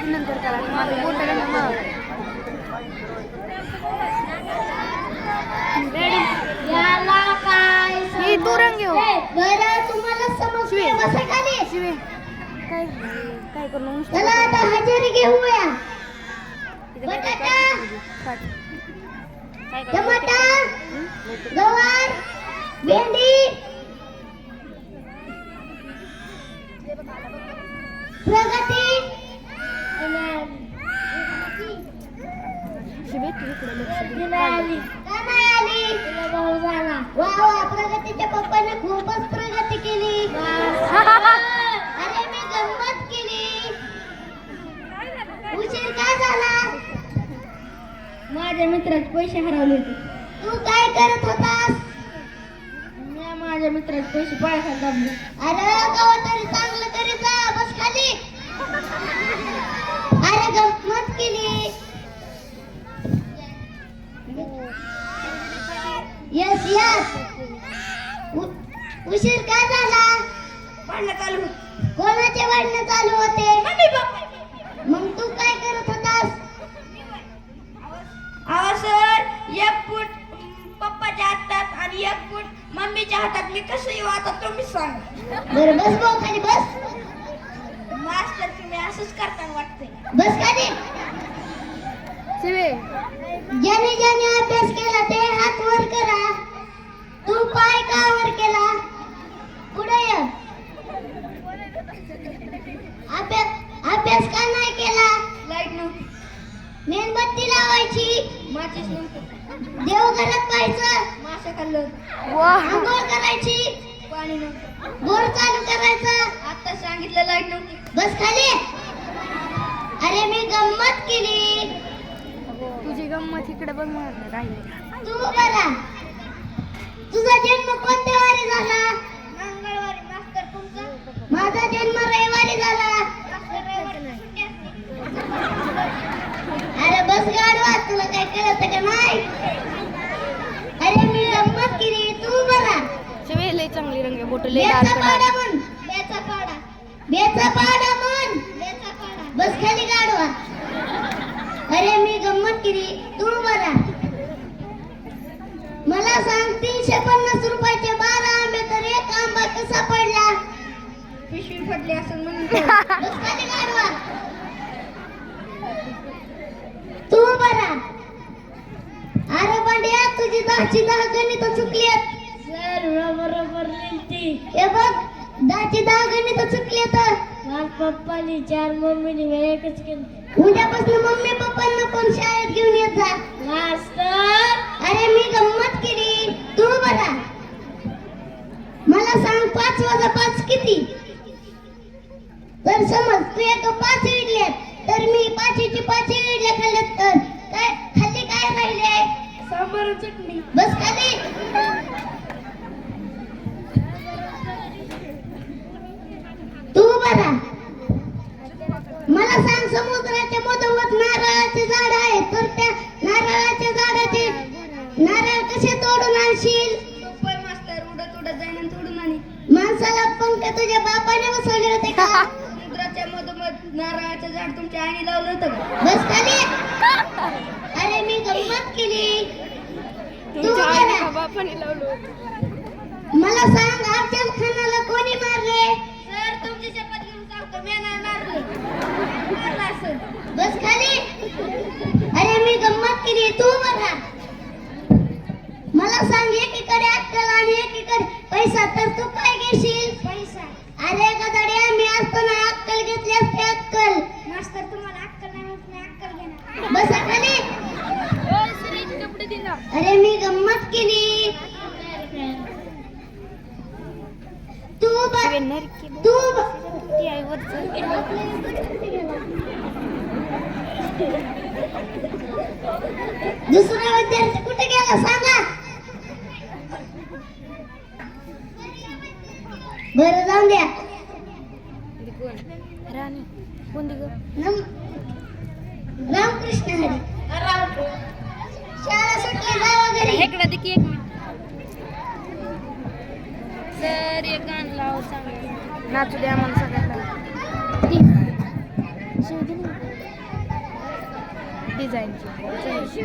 नंतर करा माझं बोटाला मग याला काय ही तू रंग घेऊ बरं तुम्हाला समजले बसा खाली शिवे काय काय करू चला आता हजेरी घेऊया बटाटा टमाटा गवार भेंडी प्रगती शिवे तू इकडे लक्ष दे नाही आली वा वा प्रगतीच्या पप्पाने खूपच प्रगती केली अरे मी गंमत केली उशीर का झाला माझ्या मित्राचे पैसे हरवले होते तू काय करत होतास मी माझ्या मित्राचे पैसे पायाखाली दाबले अरे कवा तरी चांगलं तरी जा बस खाली अरे गंमत केली यस यस उशीर का झाला भांडण चालू कोणाचे भांडण चालू होते मग तू काय करत होतास अहो सर एक फूट पप्पाच्या हातात आणि एक फूट मम्मीच्या हातात मी कसं येऊ आता तुम्ही सांगा बरं बस भाऊ खाली बस मास्टर तुम्ही असंच करताना वाटतंय बस खाली शिवे ज्याने ज्याने अभ्यास केला ते हात वर करा तू पाय का वर केला पुढे ये अभ्यास का नाही केला लाईट नव्हती मेणबत्ती लावायची माचीस नव्हतं देवघरात पाहायचं मासे खाल्लं वा आंघोळ करायची पाणी नव्हतं बोर चालू करायचं आता सांगितलं लाईट नव्हती बस खाली अरे मी गंमत केली तुझी गंमत इकडे बघ म्हणून राहिली तू बरा तुझा जन्म कोणत्या वारी झाला मंगळवारी मास्तर तुमचा माझा जन्म रविवारी झाला मास्तर रविवारी सुट्टी असते. अरे बस गाडवा तुला काय कळत का नाही अरे मी गंमत केली तू बरा शिवे लय चांगली रंग बोट लय बेचा लाल पाडा म्हण बेचा पाडा बेचा पाडा म्हण बेचा पाडा बस खाली गाडवा अरे मी गंमत केली तू बरा मला सांग 350 रुपयाचे 12 आंबे तर एक आंबा कसा पडला पिशवी फटली असं म्हणून बस खाली गाडवा तू बरा अरे बंड्या तुझी 10ची 10 गणित चुकलीत सर बरोबर लिहिती हे बघ 10ची 10 गणित चुकलीत माझ पप्पानी 4 मम्मीने एकच केलं उद्यापासून मम्मी पप्पांना पण शाळेत घेऊन येत जा मास्तर अरे मी गंमत केली तू बरा मला सांग 5 वजा 5 किती तर समज तू एक 5 इडल्यात तर मी 5ची 5 इडल्या खाल्ल्यात तर काय खाली काय राहिले सांबार चटणी बस खाली तू बरा मला सांग समुद्राच्या मधोमध नारळाचे झाड आहे तर त्या नारळाच्या झाडाचे नारळ कसे तोडून आणशील सुपर मास्तर उडत उडत जाईन आणि तोडून आणि माणसाला पंख तुझ्या बापाने बसवले होते का समुद्राच्या मधोमध नारळाचं झाड तुमच्या आईने लावलं होतं का बस खाली अरे मी गंमत केली तू तुमच्या बरा आईने का बापाने लावलं होतं मला सांग अफजल खानाला कोणी मारले सर तुमची शपथ घेऊन सांगतो मी नाही मारलं असं बस खाली अरे मी गंमत केली तू बघा मला सांग एकीकडे अक्कल आणि एकीकडे पैसा तर तू काय घेशील पैसा अरे गदाड्या मी असताना अक्कल घेतली असते अक्कल मास्तर तुम्हाला अक्कल नाही म्हणून मी अक्कल घेणार बसा खाली कपडे दिला अरे मी गंमत केली तू शिवे बघ नरकी तू ती आई दुसरा विद्यार्थी कुठे गेला सांगा बरं जाऊन द्या कोण राणी कोण दिग रामकृष्ण हरी शाळा सुटली जावा घरी इकडे दे की एक मिनिट सर एक गाणं लाव चांगलं नाचू द्या आम्हाला सगळ्यांना डिझाईनची.